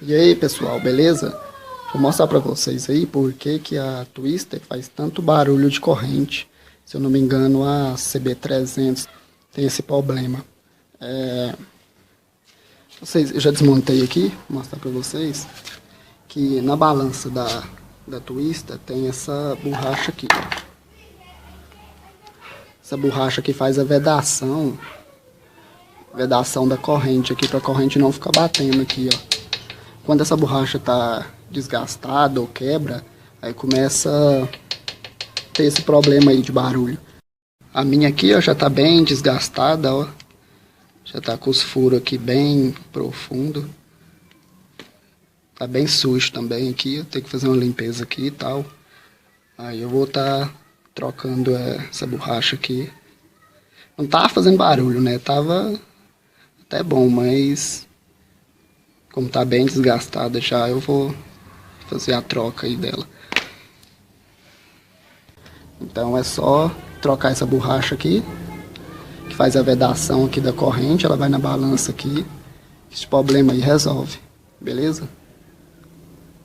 E aí pessoal, beleza? Vou mostrar pra vocês aí por que a Twister faz tanto barulho de corrente. Se eu não me engano, a CB300 tem esse problema. Eu já desmontei aqui, vou mostrar pra vocês que na balança da Twister tem essa borracha aqui, ó. Essa borracha aqui faz a vedação da corrente aqui, pra corrente não ficar batendo aqui, ó. Quando essa borracha tá desgastada ou quebra, aí começa a ter esse problema aí de barulho. A minha aqui, ó, já tá bem desgastada, ó. Já tá com os furos aqui bem profundo. Tá bem sujo também aqui, eu tenho que fazer uma limpeza aqui e tal. Aí eu vou tá trocando essa borracha aqui. Não tava fazendo barulho, né? Tava até bom, mas como tá bem desgastada já, eu vou fazer a troca aí dela. Então é só trocar essa borracha aqui, que faz a vedação aqui da corrente, ela vai na balança aqui. Esse problema aí resolve, beleza?